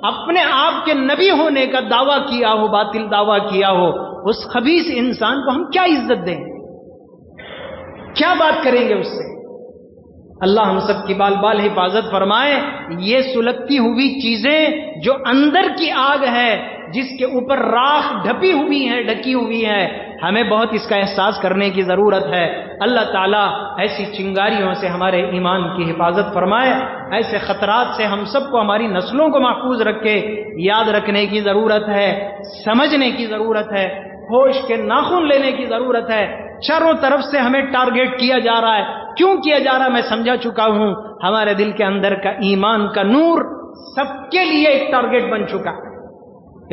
اپنے آپ کے نبی ہونے کا دعویٰ کیا ہو، باطل دعویٰ کیا ہو، اس خبیث انسان کو ہم کیا عزت دیں، کیا بات کریں گے اس سے؟ اللہ ہم سب کی بال بال حفاظت فرمائے۔ یہ سلگتی ہوئی چیزیں جو اندر کی آگ ہے، جس کے اوپر راکھ ڈھپی ہوئی ہے، ڈھکی ہوئی ہے، ہمیں بہت اس کا احساس کرنے کی ضرورت ہے۔ اللہ تعالیٰ ایسی چنگاریوں سے ہمارے ایمان کی حفاظت فرمائے، ایسے خطرات سے ہم سب کو، ہماری نسلوں کو محفوظ رکھے۔ یاد رکھنے کی ضرورت ہے، سمجھنے کی ضرورت ہے، ہوش کے ناخن لینے کی ضرورت ہے۔ چاروں طرف سے ہمیں ٹارگیٹ کیا جا رہا ہے، کیوں کیا جا رہا ہے میں سمجھا چکا ہوں۔ ہمارے دل کے اندر کا ایمان کا نور سب کے لیے ایک ٹارگیٹ بن چکا ہے،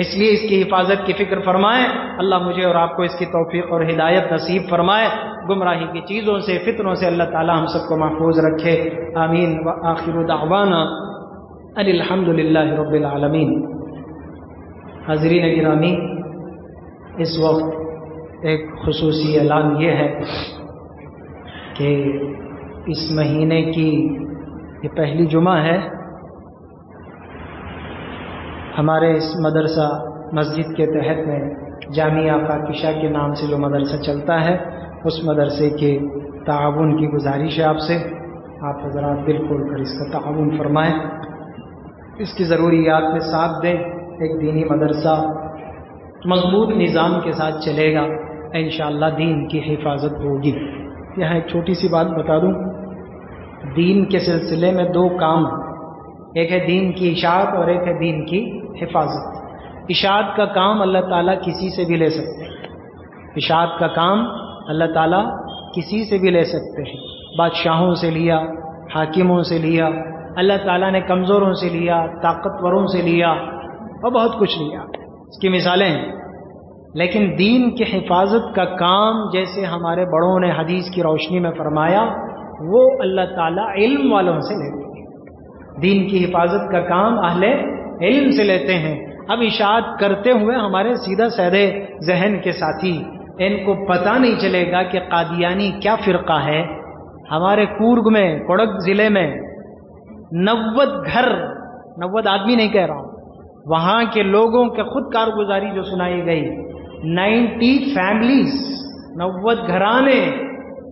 اس لیے اس کی حفاظت کی فکر فرمائیں۔ اللہ مجھے اور آپ کو اس کی توفیق اور ہدایت نصیب فرمائے، گمراہی کی چیزوں سے، فتنوں سے اللہ تعالی ہم سب کو محفوظ رکھے، آمین۔ وآخر دعوانا ان الحمد للہ رب العالمین۔ حاضرین گرامی، اس وقت ایک خصوصی اعلان یہ ہے کہ اس مہینے کی یہ پہلی جمعہ ہے، ہمارے اس مدرسہ مسجد کے تحت میں جامعہ خاکشہ کے نام سے جو مدرسہ چلتا ہے، اس مدرسے کے تعاون کی گزارش ہے آپ سے، آپ حضرات دل کھول کر اس کا تعاون فرمائیں، اس کی ضروریات میں ساتھ دیں۔ ایک دینی مدرسہ مضبوط نظام کے ساتھ چلے گا، انشاءاللہ دین کی حفاظت ہوگی۔ یہاں ایک چھوٹی سی بات بتا دوں، دین کے سلسلے میں دو کام ہیں، ایک ہے دین کی اشاعت اور ایک ہے دین کی حفاظت۔ اشاعت کا کام اللہ تعالیٰ کسی سے بھی لے سکتے ہیں، اشاعت کا کام اللہ تعالیٰ کسی سے بھی لے سکتے ہیں، بادشاہوں سے لیا، حاکموں سے لیا، اللہ تعالیٰ نے کمزوروں سے لیا، طاقتوروں سے لیا اور بہت کچھ لیا، اس کی مثالیں ہیں۔ لیکن دین کی حفاظت کا کام جیسے ہمارے بڑوں نے حدیث کی روشنی میں فرمایا، وہ اللہ تعالیٰ علم والوں سے لیتے ہیں، دین کی حفاظت کا کام اہل علم سے لیتے ہیں۔ اب اشاعت کرتے ہوئے ہمارے سیدھا سادے ذہن کے ساتھی، ان کو پتہ نہیں چلے گا کہ قادیانی کیا فرقہ ہے۔ ہمارے کورگ میں، کوڑگ ضلع میں 90 گھر، 90 آدمی نہیں کہہ رہا ہوں، وہاں کے لوگوں کے خود کارگزاری جو سنائی گئی، 90 فیملیز، 90 گھرانے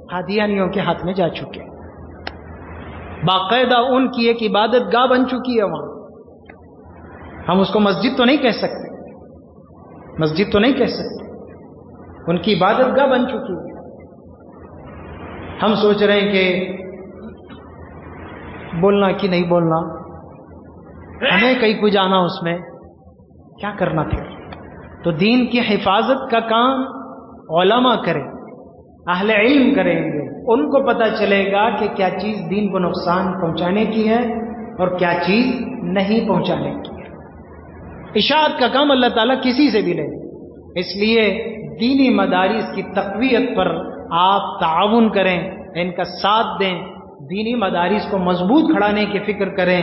قادیانیوں کے ہاتھ میں جا چکے، باقاعدہ ان کی ایک عبادت گاہ بن چکی ہے وہاں۔ ہم اس کو مسجد تو نہیں کہہ سکتے، مسجد تو نہیں کہہ سکتے، ان کی عبادت گاہ بن چکی ہے۔ ہم سوچ رہے ہیں کہ بولنا کہ نہیں بولنا، ہمیں کہیں کو جانا، اس میں کیا کرنا پھر؟ تو دین کی حفاظت کا کام علماء کریں، اہل علم کریں گے، ان کو پتہ چلے گا کہ کیا چیز دین کو نقصان پہنچانے کی ہے اور کیا چیز نہیں پہنچانے کی ہے۔ اشاعت کا کام اللہ تعالیٰ کسی سے بھی لے، اس لیے دینی مدارس کی تقویت پر آپ تعاون کریں، ان کا ساتھ دیں، دینی مدارس کو مضبوط کھڑانے کی فکر کریں۔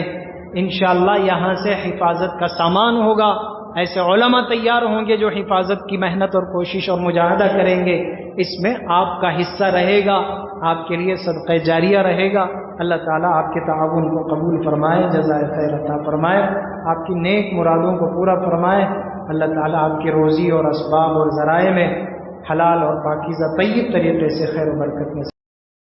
انشاءاللہ یہاں سے حفاظت کا سامان ہوگا، ایسے علماء تیار ہوں گے جو حفاظت کی محنت اور کوشش اور مجاہدہ کریں گے، اس میں آپ کا حصہ رہے گا، آپ کے لیے صدقہ جاریہ رہے گا۔ اللہ تعالیٰ آپ کے تعاون کو قبول فرمائے، جزائے خیر عطا فرمائے، آپ کی نیک مرادوں کو پورا فرمائے۔ اللہ تعالیٰ آپ کی روزی اور اسباب اور ذرائع میں حلال اور پاکیزہ طیب طریقے سے خیر و برکت میں